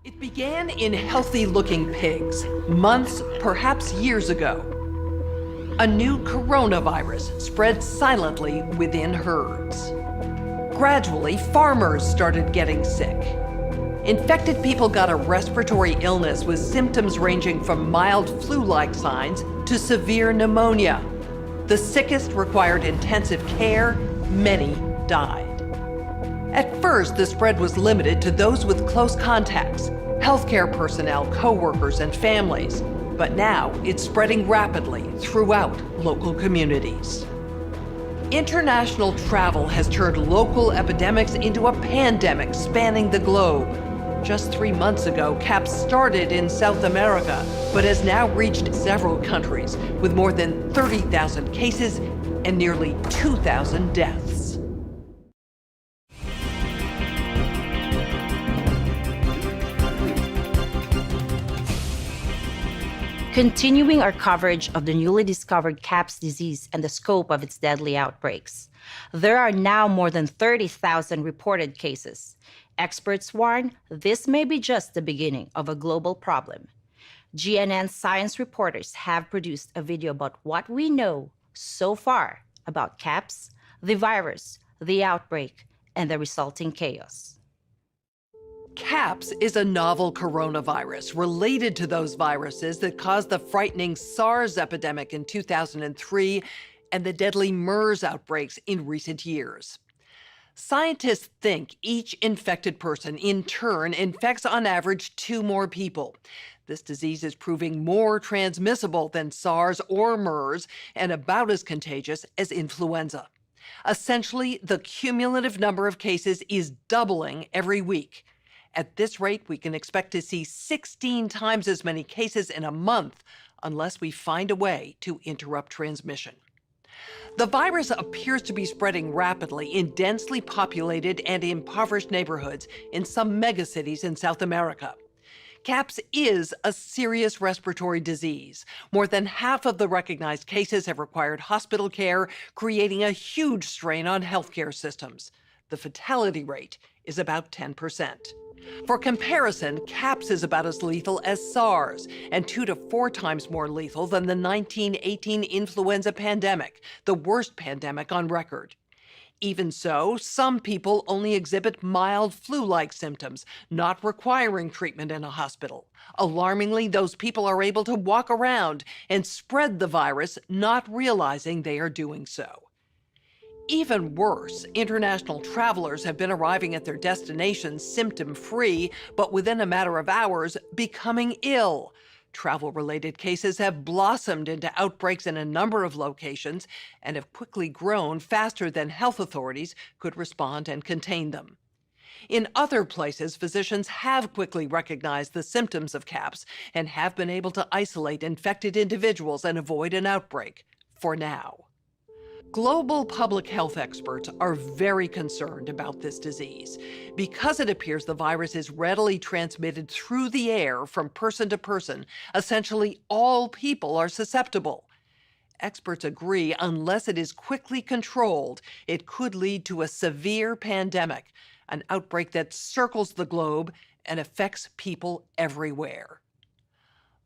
It began in healthy-looking pigs, months, perhaps years ago. A new coronavirus spread silently within herds. Gradually, farmers started getting sick. Infected people got a respiratory illness with symptoms ranging from mild flu-like signs to severe pneumonia. The sickest required intensive care. Many died. At first, the spread was limited to those with close contacts, healthcare personnel, co-workers, and families. But now it's spreading rapidly throughout local communities. International travel has turned local epidemics into a pandemic spanning the globe. Just 3 months ago, CAPS started in South America, but has now reached several countries with more than 30,000 cases and nearly 2,000 deaths. Continuing our coverage of the newly discovered CAPS disease and the scope of its deadly outbreaks, there are now more than 30,000 reported cases. Experts warn this may be just the beginning of a global problem. GNN science reporters have produced a video about what we know so far about CAPS, the virus, the outbreak, and the resulting chaos. CAPS is a novel coronavirus related to those viruses that caused the frightening SARS epidemic in 2003 and the deadly MERS outbreaks in recent years. Scientists think each infected person in turn infects on average 2 more people. This disease is proving more transmissible than SARS or MERS and about as contagious as influenza. Essentially, the cumulative number of cases is doubling every week. At this rate, we can expect to see 16 times as many cases in a month unless we find a way to interrupt transmission. The virus appears to be spreading rapidly in densely populated and impoverished neighborhoods in some megacities in South America. CAPS is a serious respiratory disease. More than half of the recognized cases have required hospital care, creating a huge strain on healthcare systems. The fatality rate is about 10%. For comparison, CAPS is about as lethal as SARS and 2 to 4 times more lethal than the 1918 influenza pandemic, the worst pandemic on record. Even so, some people only exhibit mild flu-like symptoms, not requiring treatment in a hospital. Alarmingly, those people are able to walk around and spread the virus, not realizing they are doing so. Even worse, international travelers have been arriving at their destinations symptom-free, but within a matter of hours, becoming ill. Travel-related cases have blossomed into outbreaks in a number of locations and have quickly grown faster than health authorities could respond and contain them. In other places, physicians have quickly recognized the symptoms of CAPS and have been able to isolate infected individuals and avoid an outbreak, for now. Global public health experts are very concerned about this disease because it appears the virus is readily transmitted through the air from person to person. Essentially, all people are susceptible. Experts agree unless it is quickly controlled, it could lead to a severe pandemic, an outbreak that circles the globe and affects people everywhere.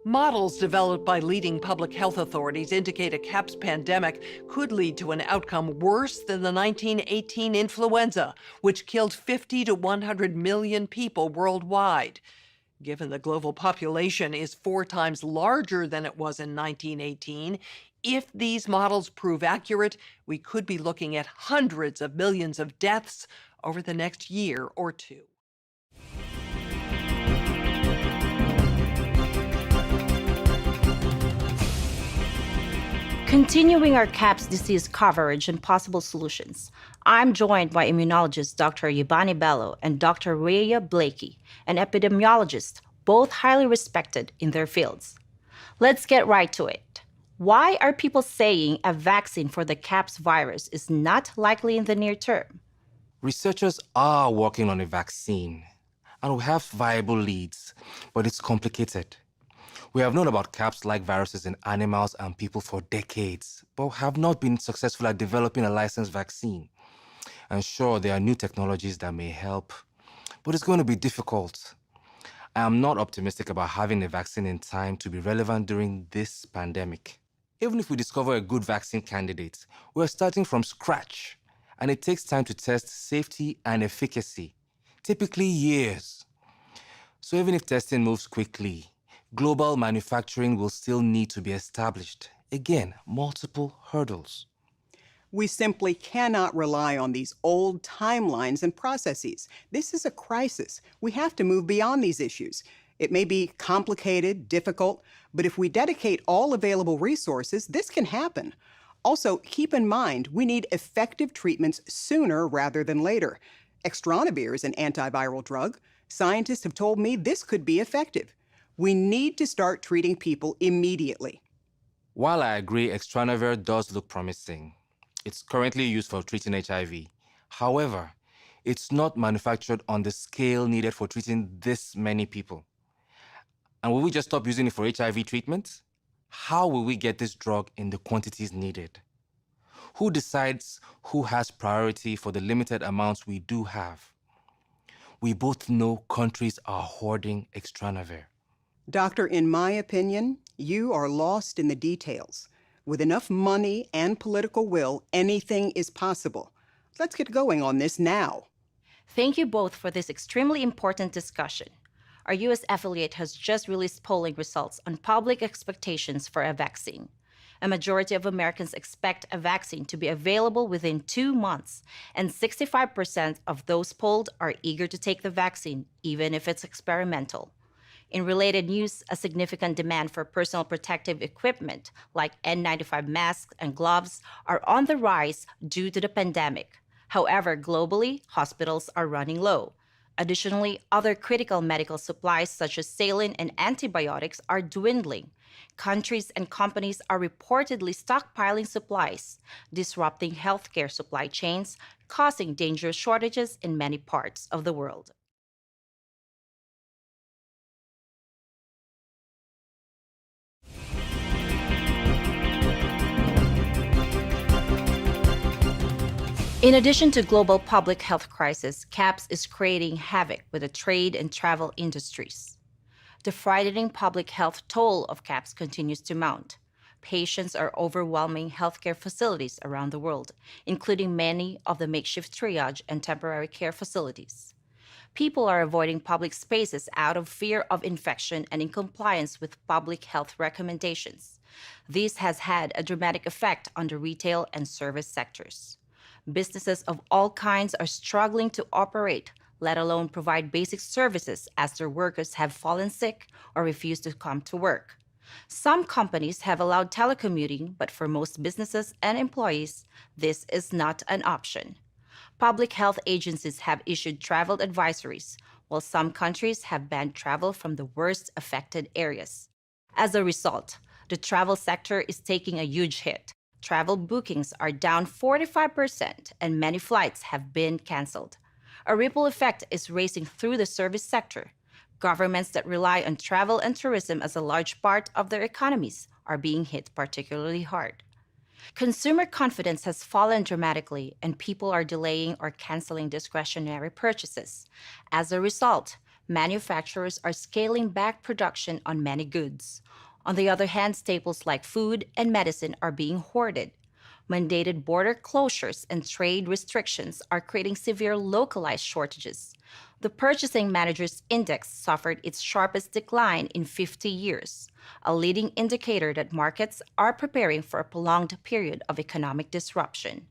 Models developed by leading public health authorities indicate a CAPS pandemic could lead to an outcome worse than the 1918 influenza, which killed 50 to 100 million people worldwide. Given the global population is 4 times larger than it was in 1918, if these models prove accurate, we could be looking at hundreds of millions of deaths over the next year or 2. Continuing our CAPS disease coverage and possible solutions, I'm joined by immunologist Dr. Yabani Bello and Dr. Rhea Blakey, an epidemiologist, both highly respected in their fields. Let's get right to it. Why are people saying a vaccine for the CAPS virus is not likely in the near term? Researchers are working on a vaccine, and we have viable leads, but it's complicated. We have known about CAPS-like viruses in animals and people for decades, but have not been successful at developing a licensed vaccine. And sure, there are new technologies that may help, but it's going to be difficult. I am not optimistic about having a vaccine in time to be relevant during this pandemic. Even if we discover a good vaccine candidate, we're starting from scratch, and it takes time to test safety and efficacy, typically years. So even if testing moves quickly, global manufacturing will still need to be established. Again, multiple hurdles. We simply cannot rely on these old timelines and processes. This is a crisis. We have to move beyond these issues. It may be complicated, difficult, but if we dedicate all available resources, this can happen. Also, keep in mind, we need effective treatments sooner rather than later. Extranavir is an antiviral drug. Scientists have told me this could be effective. We need to start treating people immediately. While I agree Extranavir does look promising, it's currently used for treating HIV. However, it's not manufactured on the scale needed for treating this many people. And will we just stop using it for HIV treatment? How will we get this drug in the quantities needed? Who decides who has priority for the limited amounts we do have? We both know countries are hoarding Extranavir. Doctor, in my opinion, you are lost in the details. With enough money and political will, anything is possible. Let's get going on this now. Thank you both for this extremely important discussion. Our U.S. affiliate has just released polling results on public expectations for a vaccine. A majority of Americans expect a vaccine to be available within 2 months, and 65% of those polled are eager to take the vaccine, even if it's experimental. In related news, a significant demand for personal protective equipment like N95 masks and gloves are on the rise due to the pandemic. However, globally, hospitals are running low. Additionally, other critical medical supplies such as saline and antibiotics are dwindling. Countries and companies are reportedly stockpiling supplies, disrupting healthcare supply chains, causing dangerous shortages in many parts of the world. In addition to global public health crisis, CAPS is creating havoc with the trade and travel industries. The frightening public health toll of CAPS continues to mount. Patients are overwhelming healthcare facilities around the world, including many of the makeshift triage and temporary care facilities. People are avoiding public spaces out of fear of infection and in compliance with public health recommendations. This has had a dramatic effect on the retail and service sectors. Businesses of all kinds are struggling to operate, let alone provide basic services as their workers have fallen sick or refuse to come to work. Some companies have allowed telecommuting, but for most businesses and employees, this is not an option. Public health agencies have issued travel advisories, while some countries have banned travel from the worst affected areas. As a result, the travel sector is taking a huge hit. Travel bookings are down 45%, and many flights have been canceled. A ripple effect is racing through the service sector. Governments that rely on travel and tourism as a large part of their economies are being hit particularly hard. Consumer confidence has fallen dramatically, and people are delaying or canceling discretionary purchases. As a result, manufacturers are scaling back production on many goods. On the other hand, staples like food and medicine are being hoarded. Mandated border closures and trade restrictions are creating severe localized shortages. The Purchasing Managers' Index suffered its sharpest decline in 50 years, a leading indicator that markets are preparing for a prolonged period of economic disruption.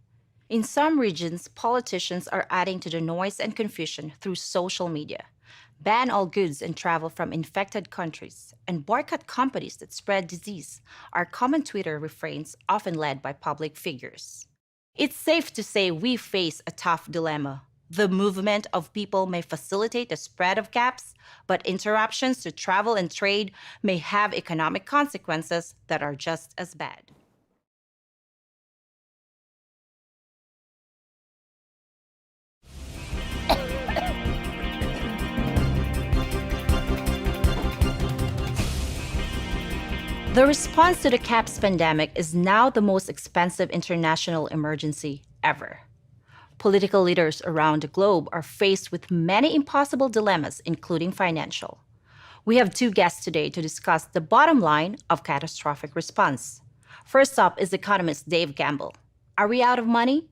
In some regions, politicians are adding to the noise and confusion through social media. Ban all goods and travel from infected countries, and boycott companies that spread disease are common Twitter refrains often led by public figures. It's safe to say we face a tough dilemma. The movement of people may facilitate the spread of CAPS, but interruptions to travel and trade may have economic consequences that are just as bad. The response to the CAPS pandemic is now the most expensive international emergency ever. Political leaders around the globe are faced with many impossible dilemmas, including financial. We have two guests today to discuss the bottom line of catastrophic response. First up is economist Dave Gamble. Are we out of money?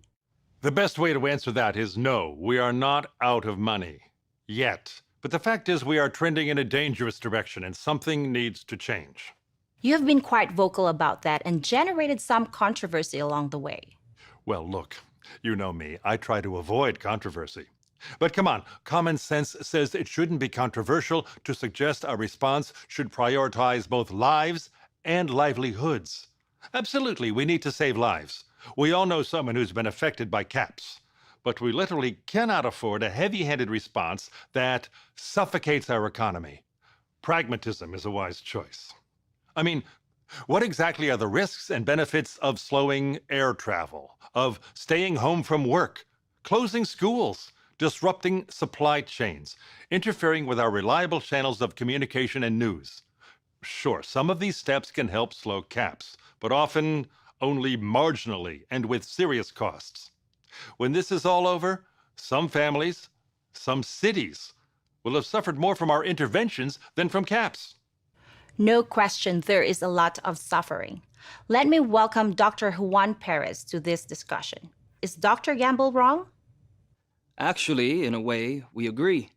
The best way to answer that is no, we are not out of money. Yet. But the fact is we are trending in a dangerous direction and something needs to change. You have been quite vocal about that and generated some controversy along the way. Well, look, you know me. I try to avoid controversy. But come on, common sense says it shouldn't be controversial to suggest a response should prioritize both lives and livelihoods. Absolutely, we need to save lives. We all know someone who's been affected by caps. But we literally cannot afford a heavy-handed response that suffocates our economy. Pragmatism is a wise choice. I mean, what exactly are the risks and benefits of slowing air travel, of staying home from work, closing schools, disrupting supply chains, interfering with our reliable channels of communication and news? Sure, some of these steps can help slow caps, but often only marginally and with serious costs. When this is all over, some families, some cities will have suffered more from our interventions than from caps. No question, there is a lot of suffering. Let me welcome Dr. Juan Perez to this discussion. Is Dr. Gamble wrong? Actually, in a way, we agree.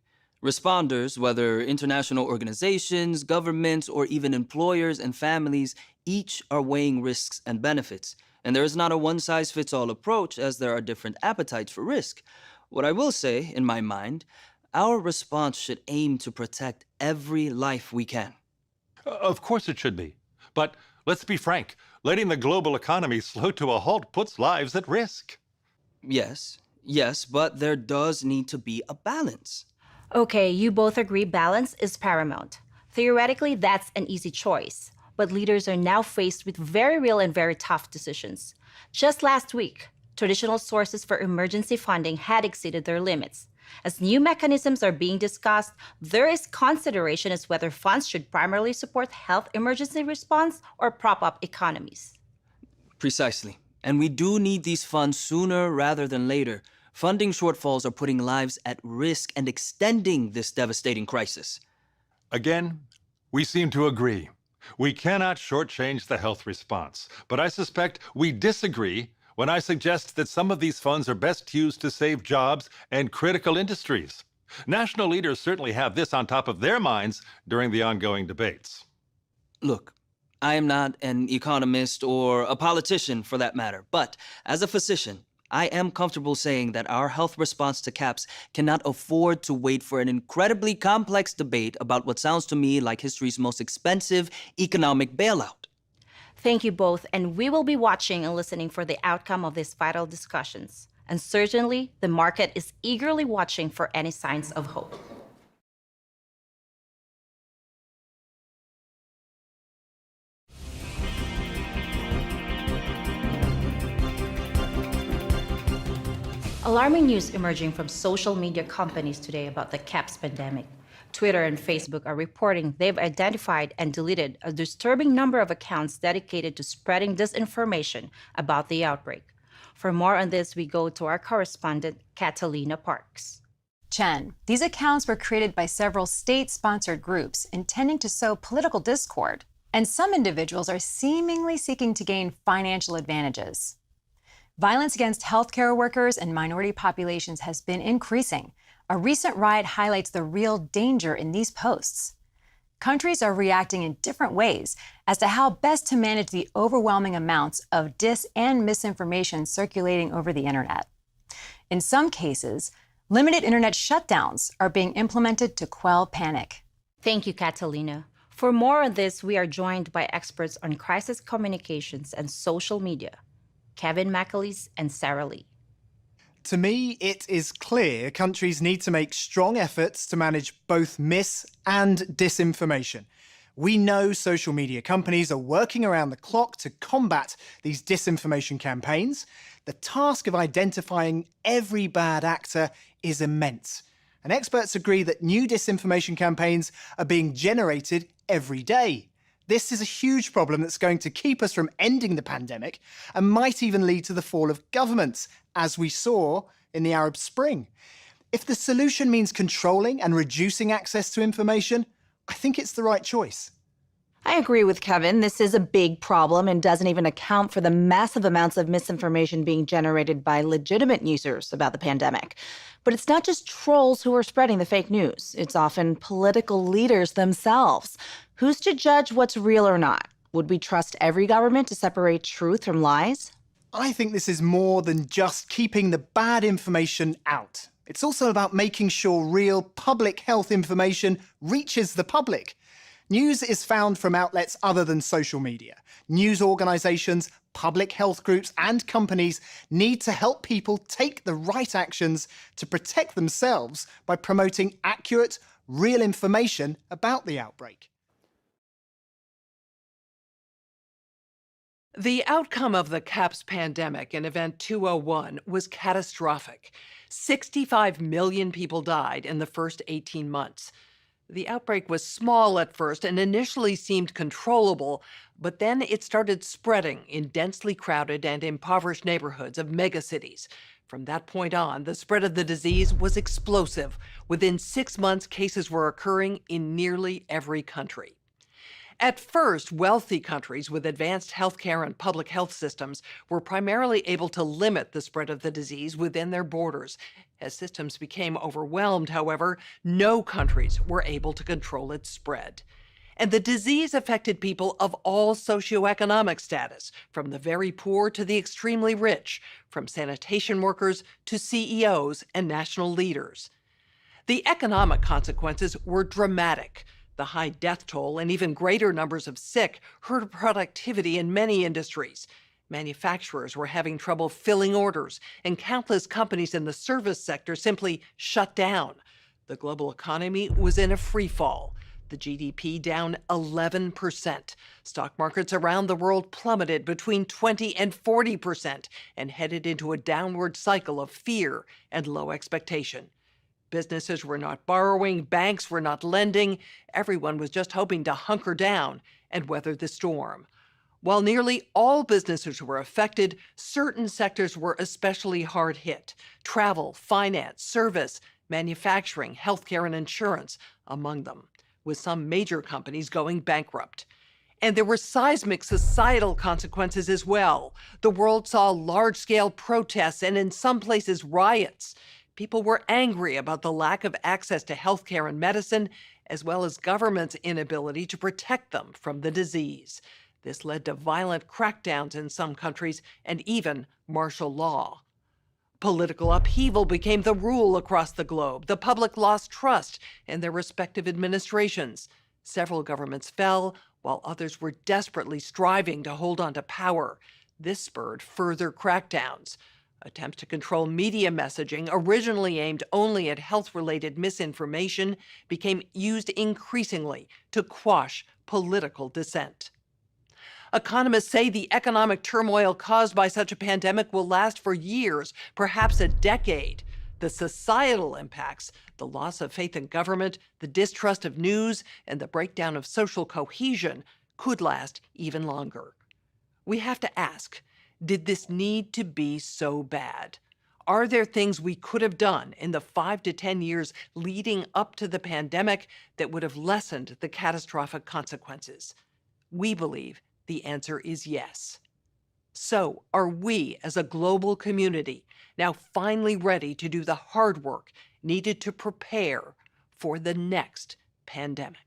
Responders, whether international organizations, governments, or even employers and families, each are weighing risks and benefits. And there is not a one-size-fits-all approach, as there are different appetites for risk. What I will say, in my mind, our response should aim to protect every life we can. Of course it should be. But let's be frank, letting the global economy slow to a halt puts lives at risk. Yes, but there does need to be a balance. Okay, you both agree balance is paramount. Theoretically, that's an easy choice. But leaders are now faced with very real and very tough decisions. Just last week, traditional sources for emergency funding had exceeded their limits. As new mechanisms are being discussed, there is consideration as whether funds should primarily support health emergency response or prop up economies. Precisely. And we do need these funds sooner rather than later. Funding shortfalls are putting lives at risk and extending this devastating crisis. Again, we seem to agree. We cannot shortchange the health response, but I suspect we disagree when I suggest that some of these funds are best used to save jobs and critical industries. National leaders certainly have this on top of their minds during the ongoing debates. Look, I am not an economist or a politician for that matter, but as a physician, I am comfortable saying that our health response to caps cannot afford to wait for an incredibly complex debate about what sounds to me like history's most expensive economic bailout. Thank you both, and we will be watching and listening for the outcome of these vital discussions. And certainly, the market is eagerly watching for any signs of hope. Alarming news emerging from social media companies today about the CAPS pandemic. Twitter and Facebook are reporting they've identified and deleted a disturbing number of accounts dedicated to spreading disinformation about the outbreak. For more on this, we go to our correspondent, Catalina Parks. Chen, these accounts were created by several state-sponsored groups intending to sow political discord, and some individuals are seemingly seeking to gain financial advantages. Violence against healthcare workers and minority populations has been increasing. A recent riot highlights the real danger in these posts. Countries are reacting in different ways as to how best to manage the overwhelming amounts of dis and misinformation circulating over the internet. In some cases, limited internet shutdowns are being implemented to quell panic. Thank you, Catalina. For more on this, we are joined by experts on crisis communications and social media, Kevin McAleese and Sarah Lee. To me, it is clear countries need to make strong efforts to manage both mis- and disinformation. We know social media companies are working around the clock to combat these disinformation campaigns. The task of identifying every bad actor is immense. And experts agree that new disinformation campaigns are being generated every day. This is a huge problem that's going to keep us from ending the pandemic and might even lead to the fall of governments, as we saw in the Arab Spring. If the solution means controlling and reducing access to information, I think it's the right choice. I agree with Kevin. This is a big problem and doesn't even account for the massive amounts of misinformation being generated by legitimate users about the pandemic. But it's not just trolls who are spreading the fake news. It's often political leaders themselves. Who's to judge what's real or not? Would we trust every government to separate truth from lies? I think this is more than just keeping the bad information out. It's also about making sure real public health information reaches the public. News is found from outlets other than social media. News organisations, public health groups and companies need to help people take the right actions to protect themselves by promoting accurate, real information about the outbreak. The outcome of the CAPS pandemic in Event 201 was catastrophic. 65 million people died in the first 18 months. The outbreak was small at first and initially seemed controllable, but then it started spreading in densely crowded and impoverished neighborhoods of megacities. From that point on, the spread of the disease was explosive. Within 6 months, cases were occurring in nearly every country. At first, wealthy countries with advanced healthcare and public health systems were primarily able to limit the spread of the disease within their borders. As systems became overwhelmed, however, no countries were able to control its spread. And the disease affected people of all socioeconomic status, from the very poor to the extremely rich, from sanitation workers to CEOs and national leaders. The economic consequences were dramatic. The high death toll and even greater numbers of sick hurt productivity in many industries. Manufacturers were having trouble filling orders, and countless companies in the service sector simply shut down. The global economy was in a free fall. The GDP down 11%. Stock markets around the world plummeted between 20 and 40% and headed into a downward cycle of fear and low expectation. Businesses were not borrowing, banks were not lending. Everyone was just hoping to hunker down and weather the storm. While nearly all businesses were affected, certain sectors were especially hard hit. Travel, finance, service, manufacturing, healthcare, and insurance among them, with some major companies going bankrupt. And there were seismic societal consequences as well. The world saw large-scale protests and in some places riots. People were angry about the lack of access to healthcare and medicine, as well as government's inability to protect them from the disease. This led to violent crackdowns in some countries and even martial law. Political upheaval became the rule across the globe. The public lost trust in their respective administrations. Several governments fell, while others were desperately striving to hold on to power. This spurred further crackdowns. Attempts to control media messaging, originally aimed only at health-related misinformation, became used increasingly to quash political dissent. Economists say the economic turmoil caused by such a pandemic will last for years, perhaps a decade. The societal impacts, the loss of faith in government, the distrust of news, and the breakdown of social cohesion could last even longer. We have to ask, did this need to be so bad? Are there things we could have done in the 5 to 10 years leading up to the pandemic that would have lessened the catastrophic consequences? We believe the answer is yes. So, are we as a global community now finally ready to do the hard work needed to prepare for the next pandemic?